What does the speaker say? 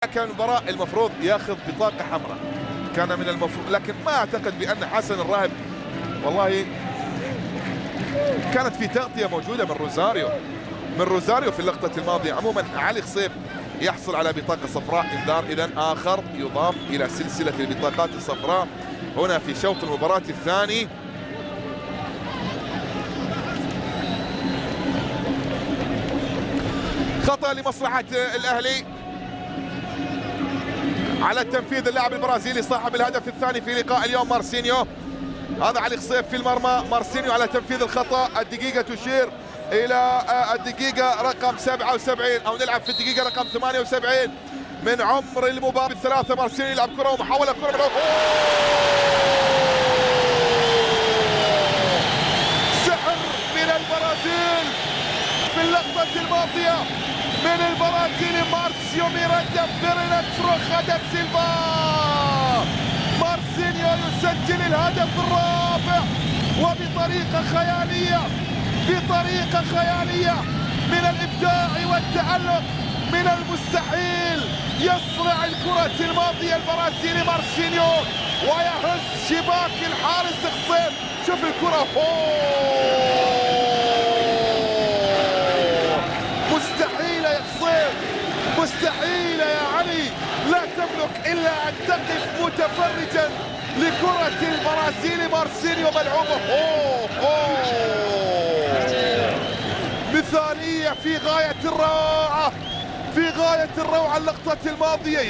كان المباراة المفروض ياخذ بطاقة حمراء، كان من المفروض، لكن ما اعتقد بأن حسن الراهب والله كانت في تغطية موجودة من روزاريو في اللقطة الماضية. عموما علي خصيف يحصل على بطاقة صفراء انذار، إذن آخر يضاف إلى سلسلة البطاقات الصفراء هنا في شوط المباراة الثاني. خطأ لمصلحة الأهلي على تنفيذ اللاعب البرازيلي صاحب الهدف الثاني في لقاء اليوم مارسينيو. هذا علي خصيف في المرمى، مارسينيو على تنفيذ الخطأ. الدقيقة تشير إلى الدقيقة رقم 77 أو نلعب في الدقيقة رقم 78 من عمر المباراة الثلاثة. مارسينيو يلعب كرة ومحاولة كرة سحر من البرازيل في اللقطة الماضية من البرازيلي مارسيو ميراندا فيرناترو هدف سيلفا. مارسينيو يسجل الهدف الرابع وبطريقة خيالية، بطريقة خيالية من الإبداع والتألق. من المستحيل يصنع الكرة الماضية البرازيلي مارسينيو ويهز شباك الحارس خصيف. شوف الكرة، مستحيلة يا خصيف، مستحيلة يا علي. لا تملك إلا أن تقف متفرجا لكرة البرازيلي مارسينيو ملعوبة. مثالية في غاية الروعة، في غاية الروعة اللقطة الماضية.